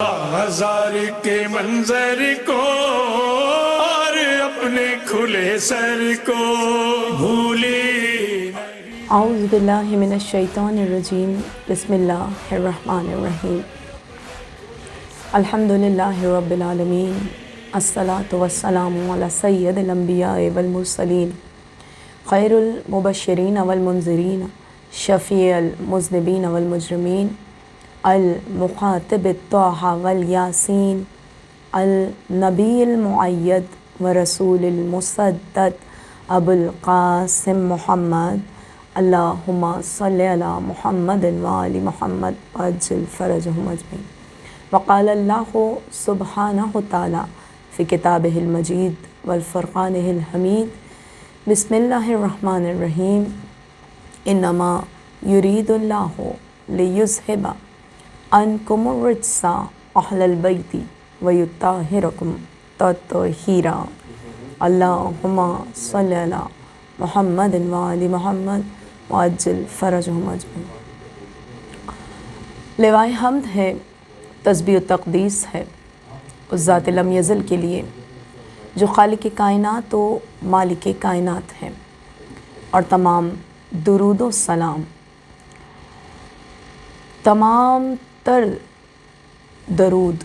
ہزار کے منظر کو اور اپنے کھلے سر کو بھولی اعوذ باللہ من الشیطان الرجیم بسم اللہ الرحمن الرحیم الحمدللہ رب العالمین الصلاۃ والسلام علی سید الانبیاء والمرسلین خیر المبشرین والمنذرین شفیع المذنبین والمجرمین المخاطب الطٰہٰ والیاسین النبی المؤید ورسول المصدق ابو القاسم محمد اللہم صلی علی محمد وآل محمد وعجل فرجہم اجمعین۔ وقال اللہ سبحانہ تعالی فی کتابہ المجید والفرقانہ الحمید بسم اللہ الرحمن الرحیم انما یرید اللہ لیذہب عنکم الرجس اہل البیت ویطہرکم تطہیرا۔ اللہم صلی علی محمد وآل محمد وعجل فرجہم اجمعین۔ لوائے حمد ہے، تسبیح و تقدیس ہے اس ذات لم یزل کے لیے جو خالق کائنات و مالک کائنات ہے، اور تمام درود و سلام، تمام تر درود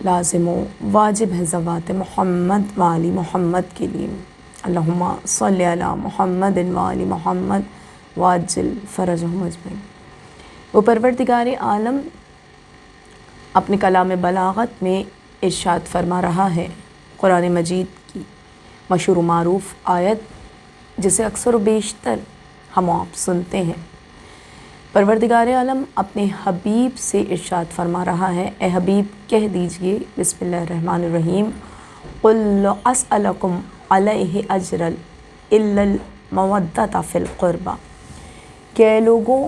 لازم و واجب ہے ذوات محمد وآل محمد کے لیے۔ اللہم صلی علی محمد وآل محمد وعجل فرجہم اجمعین۔ وہ پروردگار عالم اپنے کلام بلاغت میں ارشاد فرما رہا ہے، قرآن مجید کی مشہور و معروف آیت جسے اکثر و بیشتر ہم آپ سنتے ہیں۔ پروردگار عالم اپنے حبیب سے ارشاد فرما رہا ہے، اے حبیب کہہ دیجئے بسم اللہ الرحمن الرحیم قل لا اسألکم علیہ اجرا الا المودۃ فی القربى، کہ اے لوگوں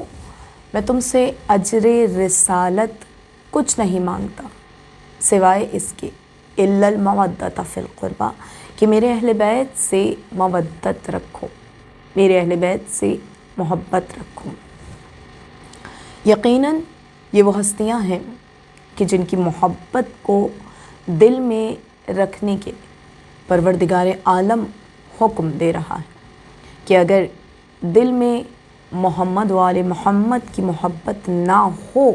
میں تم سے اجر رسالت کچھ نہیں مانگتا سوائے اس کے الا المودۃ فی القربى، کہ میرے اہل بیت سے مودت رکھو، میرے اہل بیت سے محبت رکھو۔ یقیناً یہ وہ ہستیاں ہیں کہ جن کی محبت کو دل میں رکھنے کے پروردگار عالم حکم دے رہا ہے کہ اگر دل میں محمد وآل محمد کی محبت نہ ہو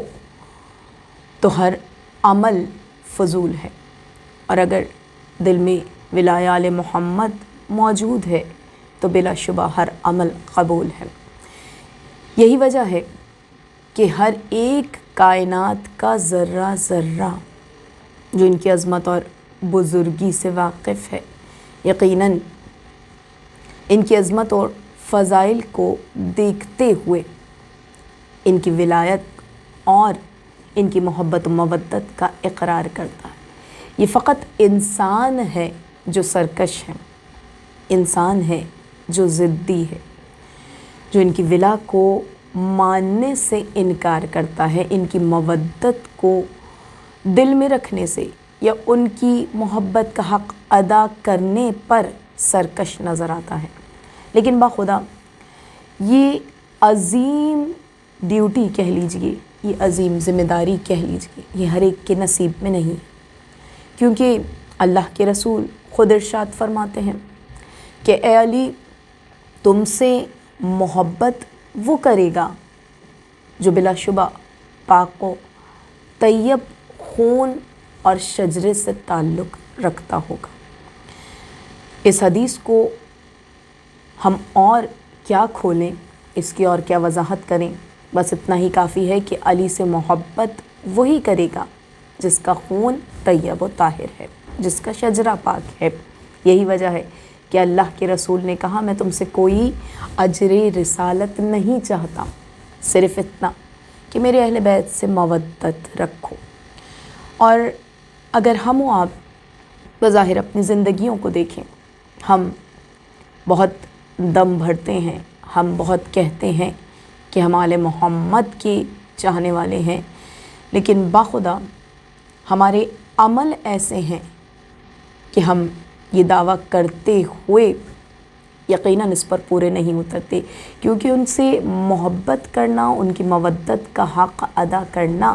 تو ہر عمل فضول ہے، اور اگر دل میں ولایہ آل محمد موجود ہے تو بلا شبہ ہر عمل قبول ہے۔ یہی وجہ ہے کہ ہر ایک کائنات کا ذرہ ذرہ جو ان کی عظمت اور بزرگی سے واقف ہے، یقیناً ان کی عظمت اور فضائل کو دیکھتے ہوئے ان کی ولایت اور ان کی محبت و مودت کا اقرار کرتا ہے۔ یہ فقط انسان ہے جو سرکش ہے، انسان ہے جو ضدی ہے، جو ان کی ولا کو ماننے سے انکار کرتا ہے، ان کی مودت کو دل میں رکھنے سے یا ان کی محبت کا حق ادا کرنے پر سرکش نظر آتا ہے۔ لیکن باخدا یہ عظیم ڈیوٹی کہہ لیجئے، یہ عظیم ذمہ داری کہہ لیجئے، یہ ہر ایک کے نصیب میں نہیں، کیونکہ اللہ کے رسول خود ارشاد فرماتے ہیں کہ اے علی تم سے محبت وہ کرے گا جو بلا شبہ پاک و طیب خون اور شجرے سے تعلق رکھتا ہوگا۔ اس حدیث کو ہم اور کیا کھولیں، اس کی اور کیا وضاحت کریں، بس اتنا ہی کافی ہے کہ علی سے محبت وہی کرے گا جس کا خون طیب و طاہر ہے، جس کا شجرہ پاک ہے۔ یہی وجہ ہے کہ اللہ کے رسول نے کہا میں تم سے کوئی اجر رسالت نہیں چاہتا، صرف اتنا کہ میرے اہل بیت سے مودت رکھو۔ اور اگر ہم و آپ بظاہر اپنی زندگیوں کو دیکھیں، ہم بہت دم بھرتے ہیں، ہم بہت کہتے ہیں کہ ہم آل محمد کے چاہنے والے ہیں، لیکن باخدا ہمارے عمل ایسے ہیں کہ ہم یہ دعویٰ کرتے ہوئے یقیناً اس پر پورے نہیں اترتے، کیونکہ ان سے محبت کرنا، ان کی مودت کا حق ادا کرنا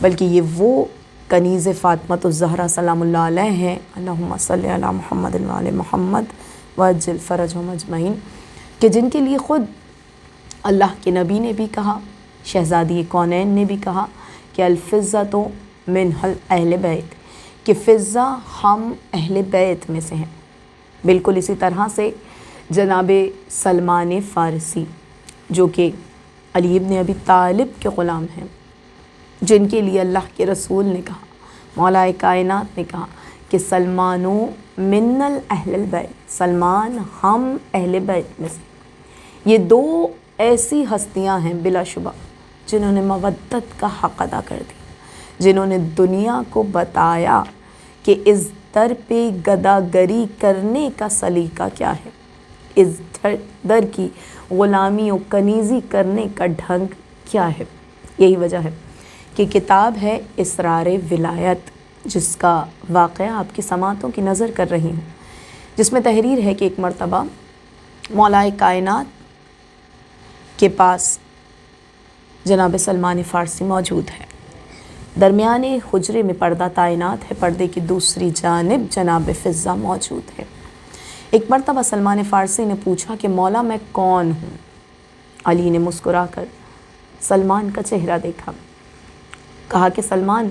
بلکہ یہ وہ کنیز فاطمۃ الزہرا سلام اللہ علیہ ہیں، اللہم صلی علی محمد وعلی محمد وعجل فرجہم اجمعین، کہ جن کے لیے خود اللہ کے نبی نے بھی کہا، شہزادی کونین نے بھی کہا کہ الفضۃ من اہل بیت، کہ فضہ ہم اہل بیت میں سے ہیں۔ بالکل اسی طرح سے جناب سلمان فارسی جو کہ علی ابن ابی طالب کے غلام ہیں، جن کے لیے اللہ کے رسول نے کہا، مولا کائنات نے کہا کہ سلمانو من اہل البیت، سلمان ہم اہل بیت میں سے۔ یہ دو ایسی ہستیاں ہیں بلا شبہ جنہوں نے مودت کا حق ادا کر دیا، جنہوں نے دنیا کو بتایا کہ اس در پہ گداگری کرنے کا سلیقہ کیا ہے، اس در کی غلامی و کنیزی کرنے کا ڈھنگ کیا ہے۔ یہی وجہ ہے کہ کتاب ہے اسرار ولایت، جس کا واقعہ آپ کی سماعتوں کی نظر کر رہی ہوں، جس میں تحریر ہے کہ ایک مرتبہ مولا کائنات کے پاس جناب سلمان فارسی موجود ہے، درمیان حجرے میں پردہ تعینات ہے، پردے کی دوسری جانب جناب فضہ موجود ہے۔ ایک مرتبہ سلمان فارسی نے پوچھا کہ مولا میں کون ہوں؟ علی نے مسکرا کر سلمان کا چہرہ دیکھا، کہا کہ سلمان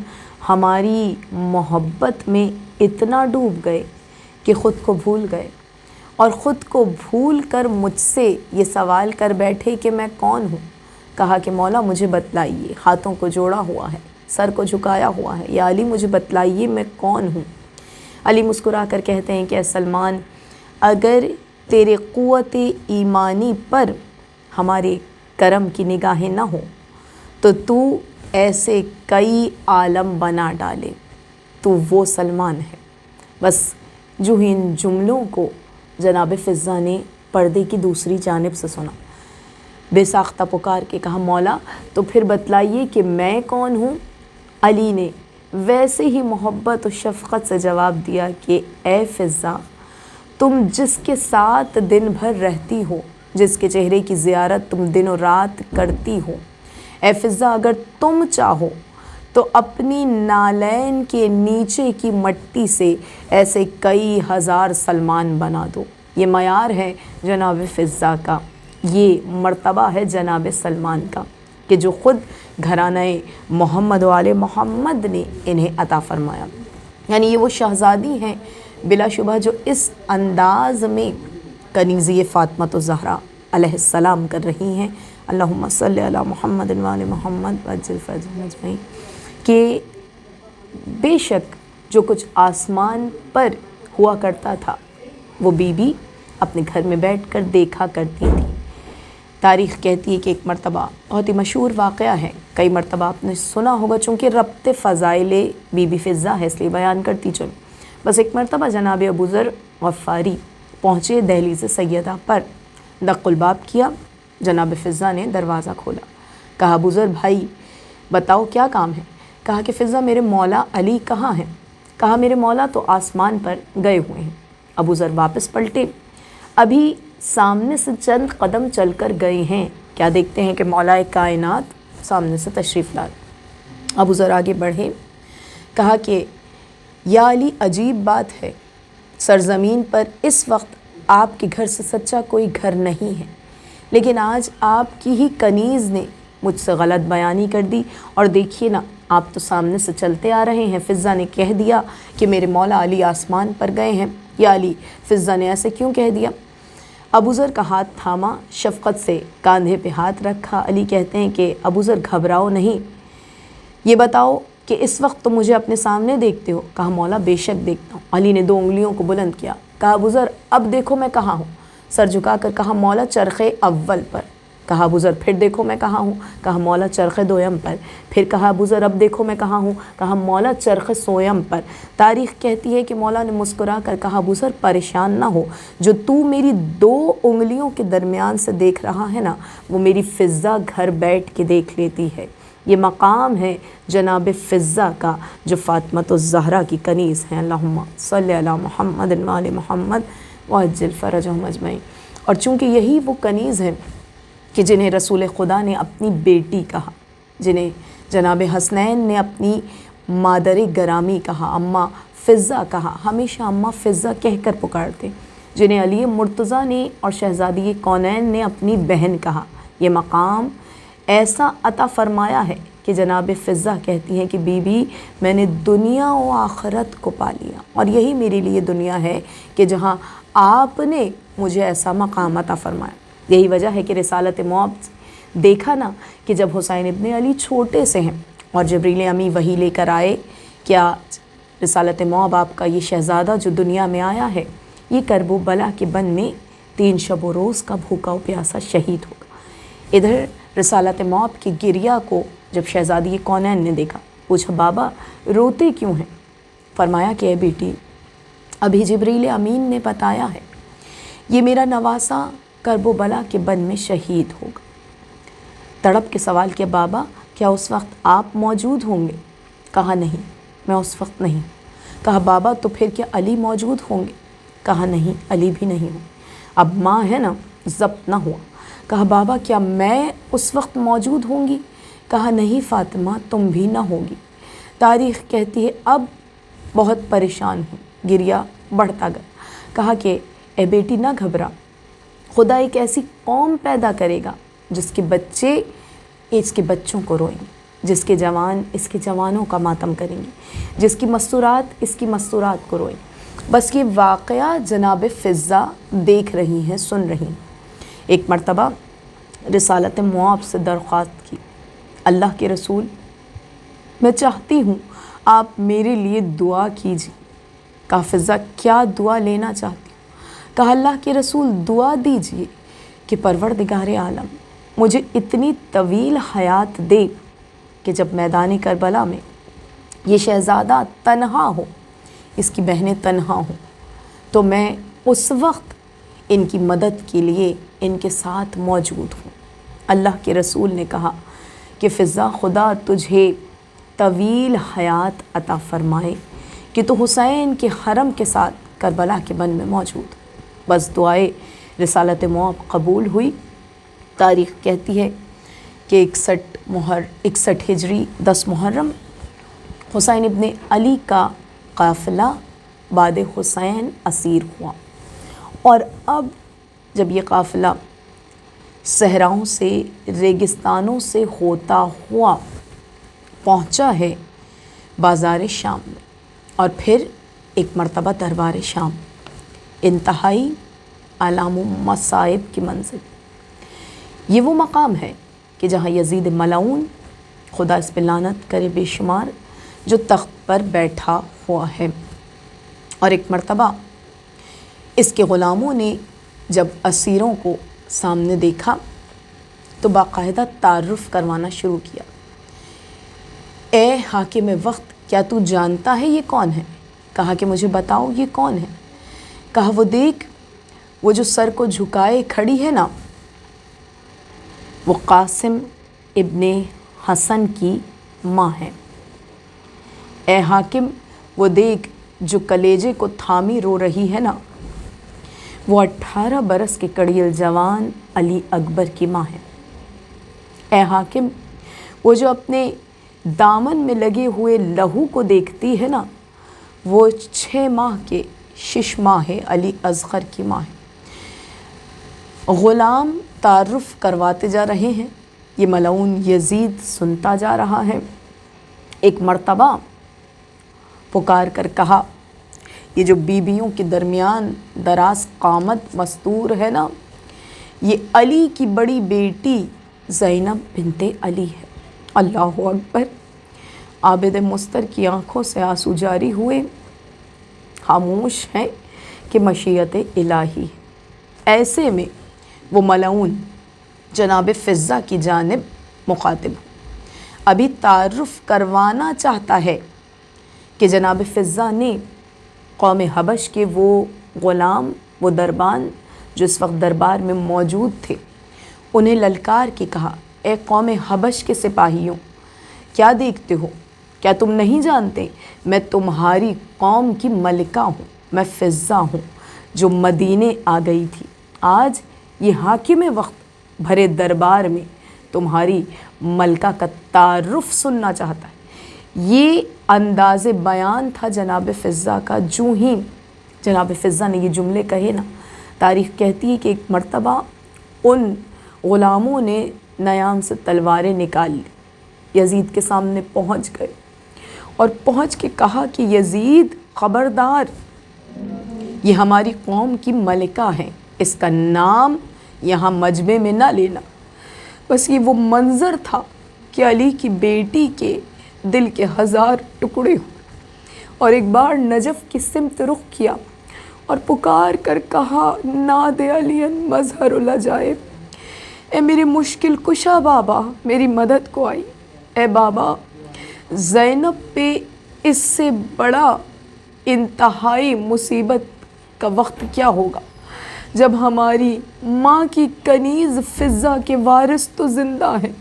ہماری محبت میں اتنا ڈوب گئے کہ خود کو بھول گئے، اور خود کو بھول کر مجھ سے یہ سوال کر بیٹھے کہ میں کون ہوں۔ کہا کہ مولا مجھے بتلائیے، ہاتھوں کو جوڑا ہوا ہے، سر کو جھکایا ہوا ہے، یا علی مجھے بتلائیے میں کون ہوں۔ علی مسکرا کر کہتے ہیں کہ اے سلمان، اگر تیرے قوت ایمانی پر ہمارے کرم کی نگاہیں نہ ہوں تو ایسے کئی عالم بنا ڈالے، تو وہ سلمان ہے۔ بس جو ہی ان جملوں کو جناب فضہ نے پردے کی دوسری جانب سے سنا، بے ساختہ پکار کے کہا مولا تو پھر بتلائیے کہ میں کون ہوں۔ علی نے ویسے ہی محبت و شفقت سے جواب دیا کہ اے فضہ، تم جس کے ساتھ دن بھر رہتی ہو، جس کے چہرے کی زیارت تم دن و رات کرتی ہو، اے فضہ اگر تم چاہو تو اپنی نالین کے نیچے کی مٹی سے ایسے کئی ہزار سلمان بنا دو۔ یہ معیار ہے جناب فضہ کا، یہ مرتبہ ہے جناب سلمان کا، کہ جو خود گھرانہ محمد و آل محمد نے انہیں عطا فرمایا۔ یعنی یہ وہ شہزادی ہیں بلا شبہ جو اس انداز میں کنیزی فاطمۃ الزہرا علیہ السلام کر رہی ہیں، اللہم صلی علی محمد وعلی محمد وعجل فرجہم اجمعین، کہ بے شک جو کچھ آسمان پر ہوا کرتا تھا وہ بی بی اپنے گھر میں بیٹھ کر دیکھا کرتی تھی۔ تاریخ کہتی ہے کہ ایک مرتبہ بہت ہی مشہور واقعہ ہے، کئی مرتبہ آپ نے سنا ہوگا، چونکہ ربط فضائل بی بی فضہ ہے اس لیے بیان کرتی چلوں۔ بس ایک مرتبہ جناب ابو ذر غفاری پہنچے دہلیز سیدہ پر، دق الباب کیا، جناب فضہ نے دروازہ کھولا، کہا ابو ذر بھائی بتاؤ کیا کام ہے؟ کہا کہ فضہ میرے مولا علی کہاں ہیں؟ کہا میرے مولا تو آسمان پر گئے ہوئے ہیں۔ ابو ذر واپس پلٹے، ابھی سامنے سے چند قدم چل کر گئے ہیں، کیا دیکھتے ہیں کہ مولا کائنات سامنے سے تشریف لائے۔ ابو ذر آگے بڑھے، کہا کہ یا علی عجیب بات ہے، سرزمین پر اس وقت آپ کے گھر سے سچا کوئی گھر نہیں ہے، لیکن آج آپ کی ہی کنیز نے مجھ سے غلط بیانی کر دی، اور دیکھیے نا آپ تو سامنے سے چلتے آ رہے ہیں، فضہ نے کہہ دیا کہ میرے مولا علی آسمان پر گئے ہیں۔ یا علی، فضہ نے ایسے کیوں کہہ دیا؟ ابو ذر کا ہاتھ تھاما، شفقت سے کاندھے پہ ہاتھ رکھا۔ علی کہتے ہیں کہ ابو ذر گھبراؤ نہیں، یہ بتاؤ کہ اس وقت تم مجھے اپنے سامنے دیکھتے ہو؟ کہا مولا بے شک دیکھتا ہوں۔ علی نے 2 انگلیوں کو بلند کیا، کہا ابو ذر اب دیکھو میں کہاں ہوں؟ سر جھکا کر کہا مولا چرخ اول پر۔ کہا ابو ذر پھر دیکھو میں کہاں ہوں؟ کہا مولا چرخ دویم پر۔ پھر کہا ابو ذر اب دیکھو میں کہاں ہوں؟ کہا مولا چرخ سویم پر۔ تاریخ کہتی ہے کہ مولا نے مسکرا کر کہا ابو ذر پریشان نہ ہو، جو تو میری 2 انگلیوں کے درمیان سے دیکھ رہا ہے نا، وہ میری فضہ گھر بیٹھ کے دیکھ لیتی ہے۔ یہ مقام ہے جناب فضہ کا جو فاطمۃ الزہرا کی کنیز ہیں، اللہم صلی علی محمد وعلی محمد وعجل فرجہم اجمعین۔ اور چونکہ یہی وہ کنیز ہیں کہ جنہیں رسول خدا نے اپنی بیٹی کہا، جنہیں جناب حسنین نے اپنی مادر گرامی کہا، اماں فضہ کہا، ہمیشہ اماں فضہ کہہ کر پکارتے، جنہیں علی مرتضیٰ نے اور شہزادی کونین نے اپنی بہن کہا۔ یہ مقام ایسا عطا فرمایا ہے کہ جناب فضہ کہتی ہیں کہ بی بی میں نے دنیا و آخرت کو پا لیا، اور یہی میرے لیے دنیا ہے کہ جہاں آپ نے مجھے ایسا مقام عطا فرمایا۔ یہی وجہ ہے کہ رسالت مواب دیکھا نا کہ جب حسین ابن علی چھوٹے سے ہیں اور جبریل امی وحی لے کر آئے، کیا رسالت مواب آپ کا یہ شہزادہ جو دنیا میں آیا ہے یہ کرب و بلا کے بن میں 3 شب و روز کا بھوکا و پیاسا شہید ہوگا۔ ادھر رسالت مواب کی گریہ کو جب شہزادی کونین نے دیکھا، پوچھا بابا روتے کیوں ہیں؟ فرمایا کہ اے بیٹی ابھی جبریل امین نے بتایا ہے یہ میرا نواسا کرب و بلا کے بن میں شہید ہوگا۔ تڑپ کے سوال کیا بابا کیا اس وقت آپ موجود ہوں گے؟ کہا نہیں میں اس وقت نہیں۔ کہا بابا تو پھر کیا علی موجود ہوں گے؟ کہا نہیں علی بھی نہیں ہوں، اب ماں ہے نا ضبط نہ ہوا۔ کہا بابا کیا میں اس وقت موجود ہوں گی؟ کہا نہیں فاطمہ تم بھی نہ ہوگی۔ تاریخ کہتی ہے اب بہت پریشان ہوں، گریہ بڑھتا گیا۔ کہا کہ اے بیٹی نہ گھبرا، خدا ایک ایسی قوم پیدا کرے گا جس کے بچے اس کے بچوں کو روئیں گے، جس کے جوان اس کے جوانوں کا ماتم کریں گے، جس کی مستورات اس کی مستورات کو روئیں گے۔ بس یہ واقعہ جناب فضہ دیکھ رہی ہیں، سن رہی ہیں۔ ایک مرتبہ رسالت مواب سے درخواست کی، اللہ کے رسول میں چاہتی ہوں آپ میرے لیے دعا کیجیے۔ کہا فضہ کیا دعا لینا چاہتی ہوں؟ کہا اللہ کے رسول دعا دیجیے کہ پروردگار عالم مجھے اتنی طویل حیات دے کہ جب میدان کربلا میں یہ شہزادہ تنہا ہو، اس کی بہنیں تنہا ہوں، تو میں اس وقت ان کی مدد کے لیے ان کے ساتھ موجود ہوں۔ اللہ کے رسول نے کہا کہ فضہ خدا تجھے طویل حیات عطا فرمائے کہ تو حسین کے حرم کے ساتھ کربلا کے بن میں موجود۔ بس دعائے رسالت مواب قبول ہوئی۔ تاریخ کہتی ہے کہ 61 ہجری 10 محرم حسین ابن علی کا قافلہ بعد حسین اسیر ہوا، اور اب جب یہ قافلہ صحراؤں سے ریگستانوں سے ہوتا ہوا پہنچا ہے بازار شام میں، اور پھر ایک مرتبہ دربار شام، انتہائی آلام و مصائب کی منزل۔ یہ وہ مقام ہے کہ جہاں یزید ملعون خدا اس پہ لعنت کرے بے شمار جو تخت پر بیٹھا ہوا ہے، اور ایک مرتبہ اس کے غلاموں نے جب اسیروں کو سامنے دیکھا تو باقاعدہ تعارف کروانا شروع کیا۔ اے حاکم وقت کیا تو جانتا ہے یہ کون ہے؟ کہا کہ مجھے بتاؤ یہ کون ہے؟ کہا وہ دیکھ وہ جو سر کو جھکائے کھڑی ہے نا، وہ قاسم ابن حسن کی ماں ہے۔ اے حاکم وہ دیکھ جو کلیجے کو تھامی رو رہی ہے نا، وہ 18 برس کے کڑیل جوان علی اکبر کی ماں ہے۔ اے حاکم وہ جو اپنے دامن میں لگے ہوئے لہو کو دیکھتی ہے نا، وہ 6 ماہ کے 6 ماہ علی اصغر کی ماں ہے۔ غلام تعارف کرواتے جا رہے ہیں، یہ ملعون یزید سنتا جا رہا ہے۔ ایک مرتبہ پکار کر کہا، یہ جو بیویوں کے درمیان دراز قامت مستور ہے نا، یہ علی کی بڑی بیٹی زینب بنت علی ہے۔ اللہ اکبر۔ عابد مستر کی آنکھوں سے آنسو جاری ہوئے، خاموش ہیں کہ مشیت الہی ہے۔ ایسے میں وہ ملعون جناب فضہ کی جانب مخاطب ابھی تعارف کروانا چاہتا ہے کہ جناب فضہ نے قوم حبش کے وہ غلام، وہ دربان جو اس وقت دربار میں موجود تھے، انہیں للکار کے کہا، اے قوم حبش کے سپاہیوں، کیا دیکھتے ہو؟ کیا تم نہیں جانتے میں تمہاری قوم کی ملکہ ہوں، میں فضہ ہوں جو مدینے آ گئی تھی۔ آج یہ حاکم وقت بھرے دربار میں تمہاری ملکہ کا تعارف سننا چاہتا ہے۔ یہ انداز بیان تھا جناب فضہ کا۔ جو ہی جناب فضہ نے یہ جملے کہے نا، تاریخ کہتی ہے کہ ایک مرتبہ ان غلاموں نے نیام سے تلواریں نکال لی، یزید کے سامنے پہنچ گئے اور پہنچ کے کہا کہ یزید خبردار، یہ ہماری قوم کی ملکہ ہیں، اس کا نام یہاں مجمع میں نہ لینا۔ بس یہ وہ منظر تھا کہ علی کی بیٹی کے دل کے 1000 ٹکڑے ہوئے اور ایک بار نجف کی سمت رخ کیا اور پکار کر کہا، ناد علی مظہر العجائب، اے میرے مشکل کشا بابا، میری مدد کو آئی۔ اے بابا، زینب پہ اس سے بڑا انتہائی مصیبت کا وقت کیا ہوگا جب ہماری ماں کی کنیز فضہ کے وارث تو زندہ ہیں،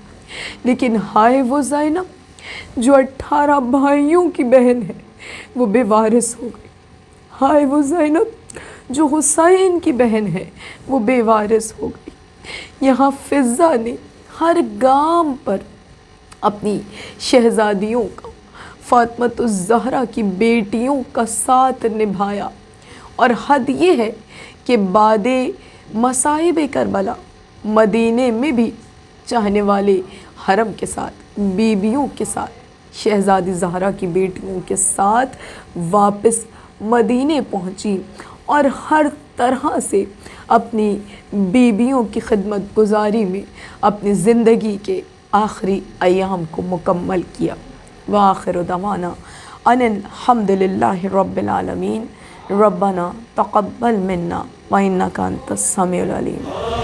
لیکن ہائے وہ زینب جو 18 بھائیوں کی بہن ہے، وہ بے وارث ہو گئی۔ ہائے وہ زینب جو حسین کی بہن ہے، وہ بے وارث ہو گئی۔ یہاں فضہ نے ہر گام پر اپنی شہزادیوں کا، فاطمۃ الزہرا کی بیٹیوں کا ساتھ نبھایا، اور حد یہ ہے کہ بعد مصائب کربلا مدینے میں بھی چاہنے والے حرم کے ساتھ، بیویوں کے ساتھ، شہزادی زہرا کی بیٹیوں کے ساتھ واپس مدینے پہنچی اور ہر طرح سے اپنی بیویوں کی خدمت گزاری میں اپنی زندگی کے آخری ایام کو مکمل کیا۔ وآخر دعوانا ان الحمد للہ رب العالمین۔ ربنا تقبل منا وإنك أنت السميع العليم۔